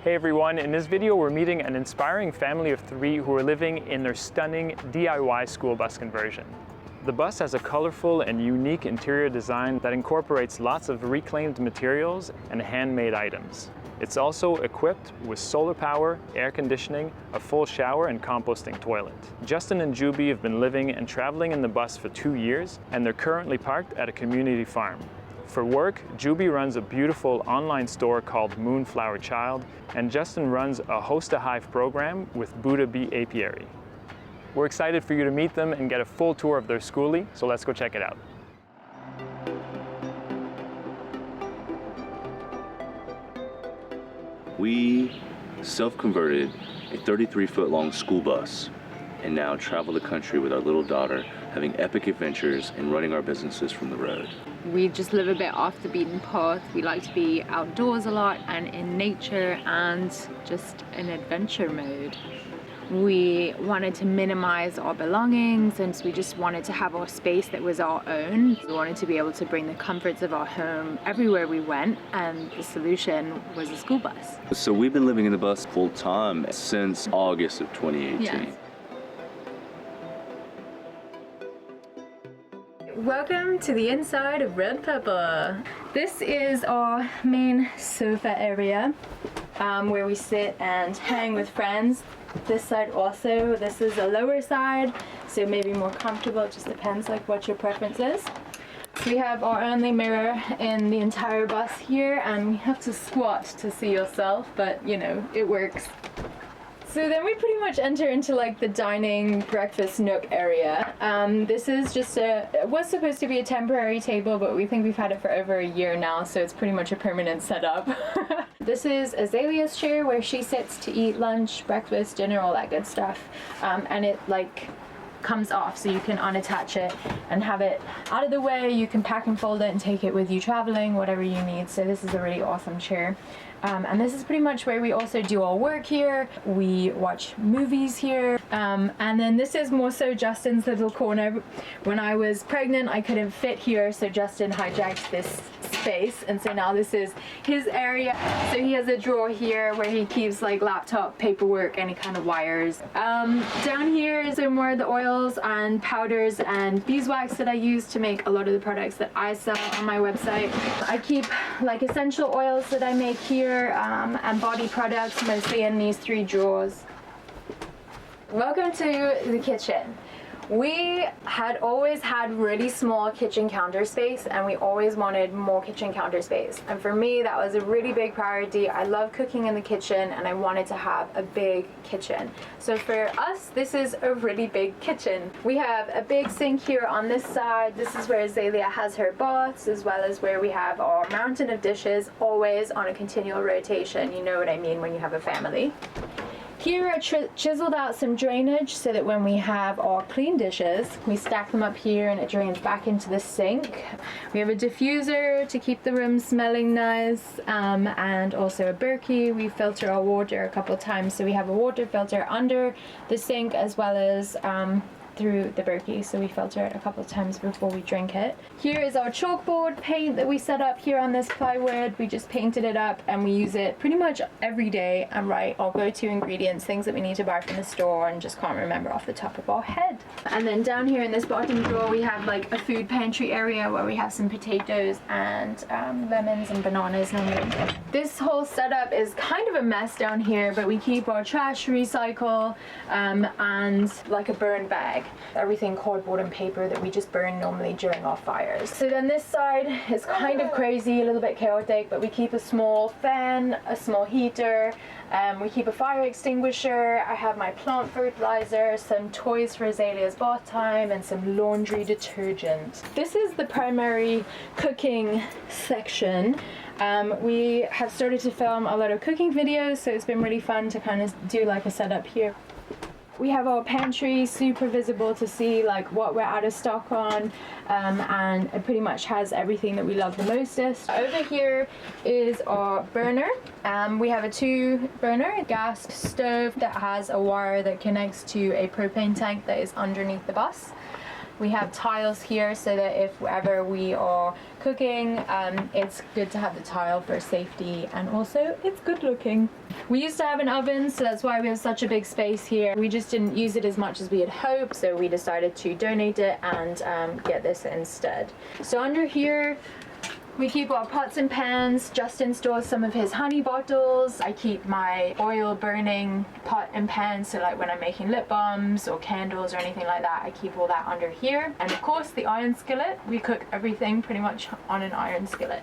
Hey everyone, in this video we're meeting an inspiring family of 3 who are living in their stunning DIY school bus conversion. The bus has a colorful and unique interior design that incorporates lots of reclaimed materials and handmade items. It's also equipped with solar power, air conditioning, a full shower and composting toilet. Justin and Juby have been living and traveling in the bus for 2 years, and they're currently parked at a community farm. For work, Juby runs a beautiful online store called Moonflower Child, and Justin runs a host-a-hive program with Bee Apiary. We're excited for you to meet them and get a full tour of their skoolie, so let's go check it out. We self-converted a 33-foot-long school bus and now travel the country with our little daughter, having epic adventures and running our businesses from the road. We just live a bit off the beaten path. We like to be outdoors a lot and in nature and just in adventure mode. We wanted to minimize our belongings, and we just wanted to have our space that was our own. We wanted to be able to bring the comforts of our home everywhere we went, and the solution was a school bus. So we've been living in the bus full time since August of 2018. Yes. Welcome to the inside of Red Peppa. This is our main sofa area where we sit and hang with friends. This side also, this is a lower side, so maybe more comfortable. It just depends like what your preference is. We have our only mirror in the entire bus here, and we have to squat to see yourself, but you know, it works. So then we pretty much enter into like the dining breakfast nook area. This is just it was supposed to be a temporary table, but we think we've had it for over a year now, so it's pretty much a permanent setup. This is Azalea's chair where she sits to eat lunch, breakfast, dinner, all that good stuff. And it like comes off, so you can unattach it and have it out of the way. You can pack and fold it and take it with you traveling, whatever you need. So this is a really awesome chair. And this is pretty much where we also do our work here. We watch movies here. And then this is more so Justin's little corner. When I was pregnant, I couldn't fit here, so Justin hijacked this space, and so now this is his area. So he has a drawer here where he keeps like laptop, paperwork, any kind of wires. Down here is more of the oils and powders and beeswax that I use to make a lot of the products that I sell on my website. I keep like essential oils that I make here, and body products mostly in these 3 drawers. Welcome to the kitchen. We had always had really small kitchen counter space, and we always wanted more kitchen counter space. And for me, that was a really big priority. I love cooking in the kitchen, and I wanted to have a big kitchen. So for us, this is a really big kitchen. We have a big sink here on this side. This is where Azalea has her baths, as well as where we have our mountain of dishes, always on a continual rotation. You know what I mean when you have a family. Here I chiseled out some drainage so that when we have our clean dishes, we stack them up here and it drains back into the sink. We have a diffuser to keep the room smelling nice, and also a Berkey. We filter our water a couple times, so we have a water filter under the sink as well as through the Berkey, so we filter it a couple of times before we drink it. Here is our chalkboard paint that we set up here on this plywood. We just painted it up and we use it pretty much every day and write our go-to ingredients, things that we need to buy from the store and just can't remember off the top of our head. And then down here in this bottom drawer we have like a food pantry area where we have some potatoes and lemons and bananas normally. This whole setup is kind of a mess down here, but we keep our trash, recycle, and like a burn bag. Everything cardboard and paper that we just burn normally during our fires. So then this side is kind of crazy, a little bit chaotic, but we keep a small fan, a small heater, we keep a fire extinguisher. I have my plant fertilizer, some toys for Azalea's bath time, and some laundry detergent. This is the primary cooking section. We have started to film a lot of cooking videos, so it's been really fun to kind of do like a setup here. We have our pantry super visible to see like what we're out of stock on, and it pretty much has everything that we love the mostest. Over here is our burner. We have a 2-burner gas stove that has a wire that connects to a propane tank that is underneath the bus. We have tiles here so that if ever we are cooking, it's good to have the tile for safety, and also it's good looking. We used to have an oven, so that's why we have such a big space here. We just didn't use it as much as we had hoped, so we decided to donate it and get this instead. So under here we keep our pots and pans. Justin stores some of his honey bottles. I keep my oil burning pot and pan, so like when I'm making lip balms or candles or anything like that, I keep all that under here. And of course the iron skillet. We cook everything pretty much on an iron skillet.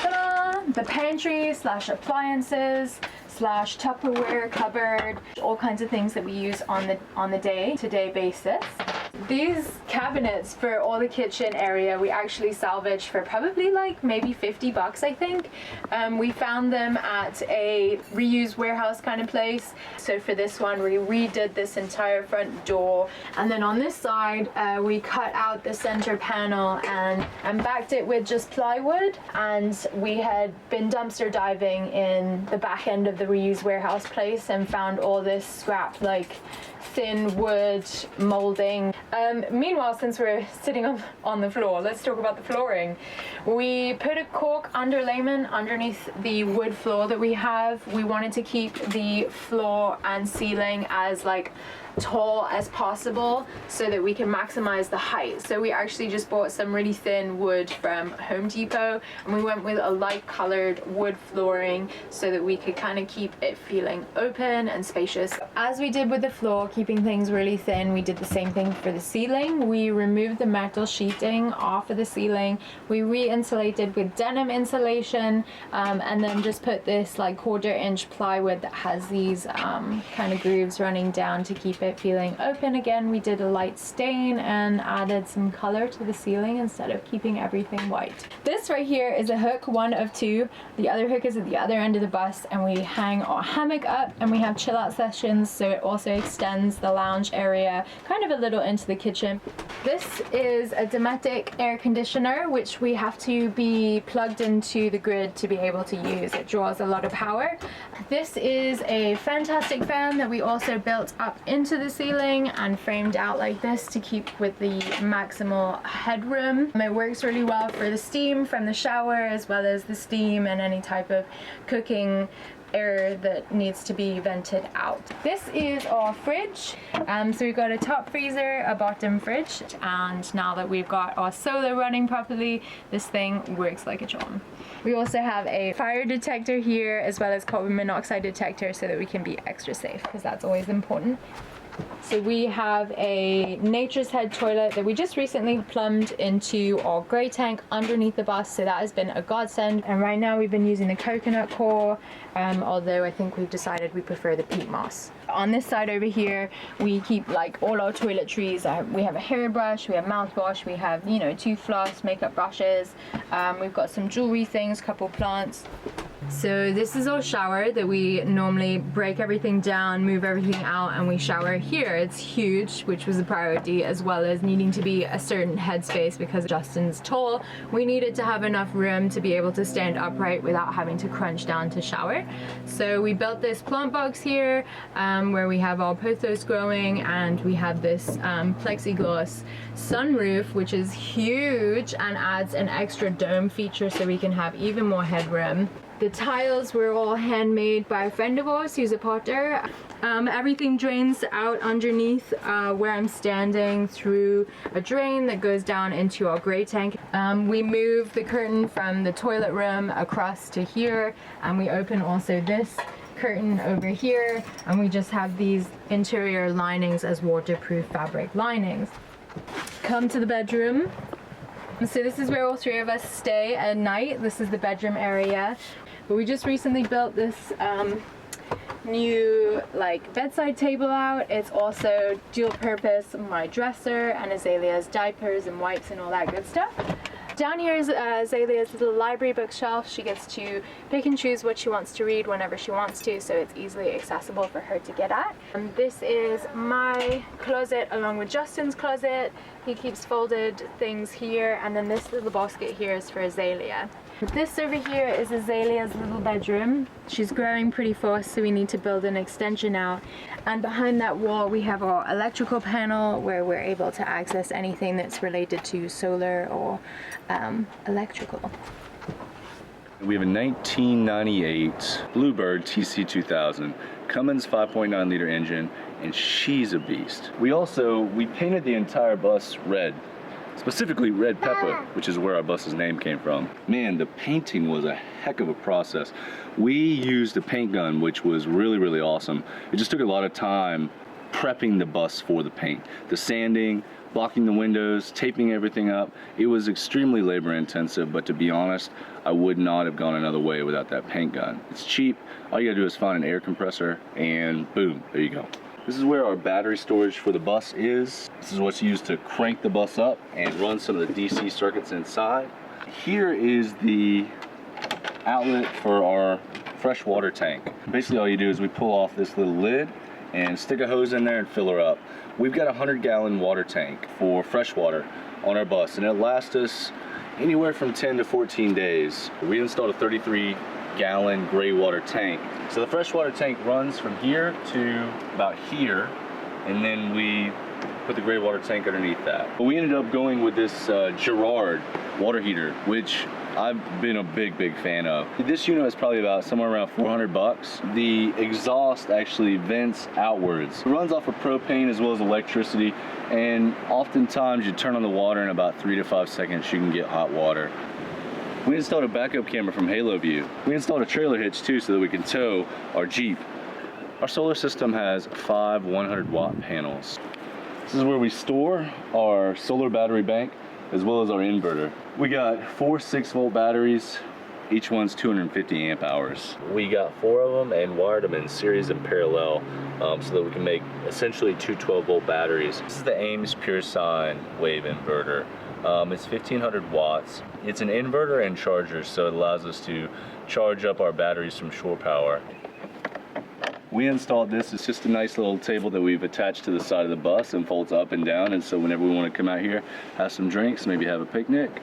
Ta-da! The pantry slash appliances slash Tupperware cupboard, all kinds of things that we use on the day-to-day basis. These cabinets for all the kitchen area we actually salvaged for probably like maybe 50 bucks, I think. We found them at a reuse warehouse kind of place. So for this one we redid this entire front door, and then on this side we cut out the center panel and backed it with just plywood. And we had been dumpster diving in the back end of the reuse warehouse place and found all this scrap, like thin wood molding. Meanwhile, since we're sitting on the floor, let's talk about the flooring. We put a cork underlayment underneath the wood floor that we have. We wanted to keep the floor and ceiling as like tall as possible so that we can maximize the height. So we actually just bought some really thin wood from Home Depot, and we went with a light colored wood flooring so that we could kind of keep it feeling open and spacious. As we did with the floor, keeping things really thin, we did the same thing for the ceiling. We removed the metal sheeting off of the ceiling. We re-insulated with denim insulation, and then just put this like 1/4 inch plywood that has these kind of grooves running down to keep it feeling open again. We did a light stain and added some color to the ceiling instead of keeping everything white. This right here is a hook, one of two. The other hook is at the other end of the bus, and we hang our hammock up and we have chill out sessions, so it also extends the lounge area kind of a little into the kitchen. This is a Dometic air conditioner, which we have to be plugged into the grid to be able to use. It draws a lot of power. This is a fantastic fan that we also built up into the ceiling and framed out like this to keep with the maximal headroom. It works really well for the steam from the shower, as well as the steam and any type of cooking air that needs to be vented out. This is our fridge. So we've got a top freezer, a bottom fridge, and now that we've got our solar running properly, this thing works like a charm. We also have a fire detector here, as well as carbon monoxide detector, so that we can be extra safe, because that's always important. So we have a Nature's Head toilet that we just recently plumbed into our grey tank underneath the bus, so that has been a godsend. And right now we've been using the coconut core, although I think we've decided we prefer the peat moss. On this side over here we keep like all our toiletries. We have a hairbrush, we have mouthwash, we have, you know, tooth floss, makeup brushes, we've got some jewelry things, couple plants. So this is our shower that we normally break everything down, move everything out, and we shower here. It's huge, which was a priority, as well as needing to be a certain headspace because Justin's tall. We needed to have enough room to be able to stand upright without having to crunch down to shower. So we built this plant box here where we have our pothos growing, and we have this plexiglass sunroof, which is huge and adds an extra dome feature so we can have even more headroom. The tiles were all handmade by a friend of ours who's a potter. Everything drains out underneath where I'm standing through a drain that goes down into our grey tank. We move the curtain from the toilet room across to here, and we open also this curtain over here, and we just have these interior linings as waterproof fabric linings. Come to the bedroom. So this is where all three of us stay at night. This is the bedroom area. But we just recently built this new like bedside table out. It's also dual purpose, my dresser and Azalea's diapers and wipes and all that good stuff. Down here is Azalea's little library bookshelf. She gets to pick and choose what she wants to read whenever she wants to, so it's easily accessible for her to get at. This is my closet along with Justin's closet. He keeps folded things here, and then this little basket here is for Azalea. This over here is Azalea's little bedroom. She's growing pretty fast, so we need to build an extension out. And behind that wall we have our electrical panel where we're able to access anything that's related to solar or electrical. We have a 1998 Bluebird TC2000, Cummins 5.9 liter engine, and she's a beast. We painted the entire bus red. Specifically red Peppa, which is where our bus's name came from. Man, the painting was a heck of a process. We used a paint gun, which was really, really awesome. It just took a lot of time prepping the bus for the paint. The sanding, blocking the windows, taping everything up. It was extremely labor intensive, but to be honest, I would not have gone another way without that paint gun. It's cheap. All you gotta do is find an air compressor and boom, there you go. This is where our battery storage for the bus is. This is what's used to crank the bus up and run some of the DC circuits inside. Here is the outlet for our fresh water tank. Basically all you do is we pull off this little lid and stick a hose in there and fill her up. We've got a 100-gallon water tank for fresh water on our bus, and it lasts us anywhere from 10 to 14 days. We installed a 33-gallon gray water tank. So the freshwater tank runs from here to about here, and then we put the gray water tank underneath that. But we ended up going with this Girard water heater, which I've been a big fan of. This unit is probably about somewhere around 400 bucks. The exhaust actually vents outwards. It runs off of propane as well as electricity, and oftentimes you turn on the water in about 3 to 5 seconds you can get hot water. We installed a backup camera from Halo View. We installed a trailer hitch too so that we can tow our Jeep. Our solar system has 5 100-watt panels. This is where we store our solar battery bank as well as our inverter. We got 4 6-volt batteries. Each one's 250 amp hours. We got 4 of them and wired them in series and parallel so that we can make essentially 2 12-volt batteries. This is the Ames Pure Sine wave inverter. It's 1500 watts. It's an inverter and charger, so it allows us to charge up our batteries from shore power. We installed this. It's just a nice little table that we've attached to the side of the bus and folds up and down, and so whenever we want to come out here, have some drinks, maybe have a picnic,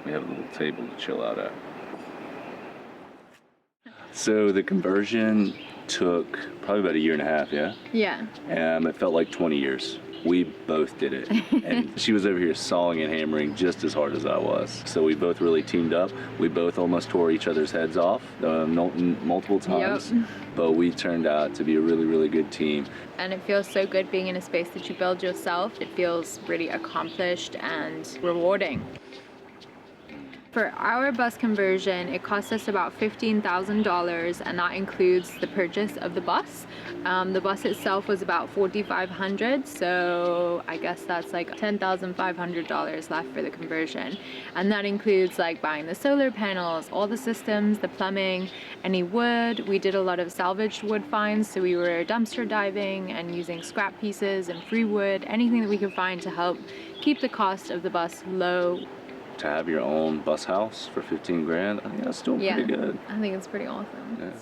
we have a little table to chill out at. So the conversion took probably about 1.5 years, yeah? Yeah. It felt like 20 years. We both did it. And she was over here sawing and hammering just as hard as I was. So we both really teamed up. We both almost tore each other's heads off multiple times. Yep. But we turned out to be a really good team. And it feels so good being in a space that you build yourself. It feels really accomplished and rewarding. For our bus conversion, it cost us about $15,000, and that includes the purchase of the bus. The bus itself was about $4,500, so I guess that's like $10,500 left for the conversion. And that includes like buying the solar panels, all the systems, the plumbing, any wood. We did a lot of salvaged wood finds, so we were dumpster diving and using scrap pieces and free wood, anything that we could find to help keep the cost of the bus low. To have your own bus house for 15 grand, I think that's still pretty good. I think it's pretty awesome. Yeah.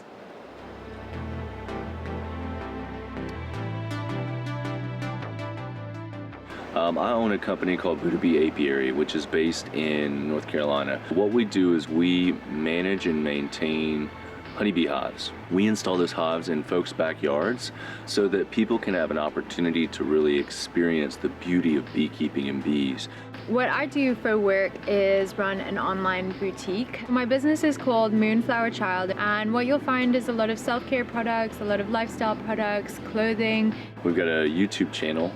I own a company called Bee Apiary, which is based in North Carolina. What we do is we manage and maintain honeybee hives. We install those hives in folks' backyards so that people can have an opportunity to really experience the beauty of beekeeping and bees. What I do for work is run an online boutique. My business is called Moonflower Child, and what you'll find is a lot of self-care products, a lot of lifestyle products, clothing. We've got a YouTube channel,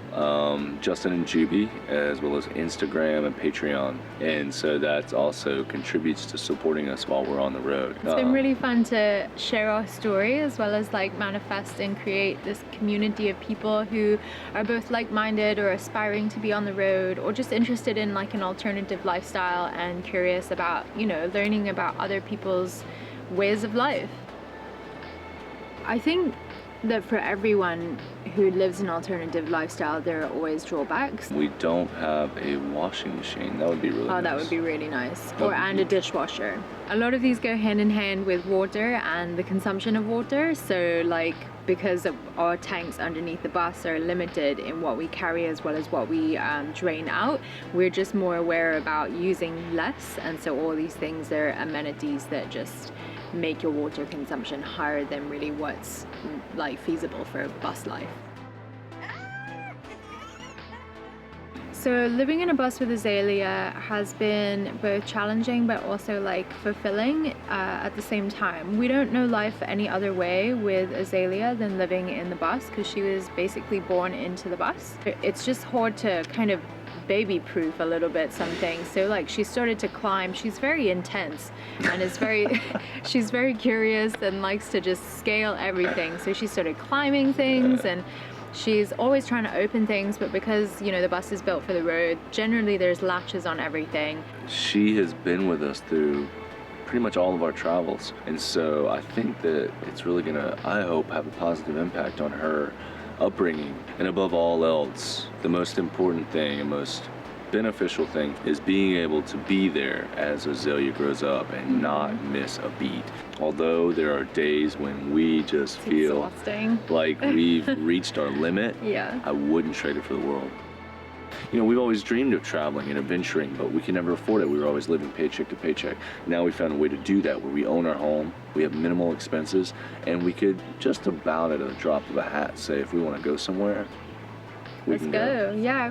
Justin and Juby, as well as Instagram and Patreon, and so that also contributes to supporting us while we're on the road. It's been really fun to share our story as well as like manifest and create this community of people who are both like-minded or aspiring to be on the road or just interested in like an alternative lifestyle and curious about, you know, learning about other people's ways of life. I think that for everyone who lives an alternative lifestyle, there are always drawbacks. We don't have a washing machine. That would be really nice. Oh, that would be really nice. That'd be And a dishwasher. A lot of these go hand in hand with water and the consumption of water. So like, because of our tanks underneath the bus are limited in what we carry as well as what we drain out, we're just more aware about using less. And so all these things are amenities that just make your water consumption higher than really what's like feasible for bus life. So living in a bus with Azalea has been both challenging but also like fulfilling at the same time. We don't know life any other way with Azalea than living in the bus because she was basically born into the bus. It's just hard to kind of baby-proof a little bit some things. So like she started to climb. She's very intense and is very she's very curious and likes to just scale everything. So she started climbing things, and she's always trying to open things, but because, you know, the bus is built for the road, generally there's latches on everything. She has been with us through pretty much all of our travels, and so I think that it's really gonna, I hope, have a positive impact on her upbringing. And above all else, the most important thing and most beneficial thing is being able to be there as Azalea grows up and not miss a beat. Although there are days when we just feel exhausting, like we've reached our limit, yeah, I wouldn't trade it for the world. You know, we've always dreamed of traveling and adventuring, but we can never afford it. We were always living paycheck to paycheck. Now we found a way to do that where we own our home, we have minimal expenses, and we could just about at a drop of a hat say if we want to go somewhere, we let's can go. Yeah.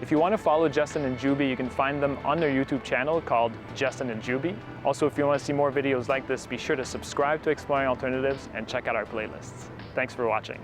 If you want to follow Justin and Juby, you can find them on their YouTube channel called Justin and Juby. Also, if you want to see more videos like this, be sure to subscribe to Exploring Alternatives and check out our playlists. Thanks for watching.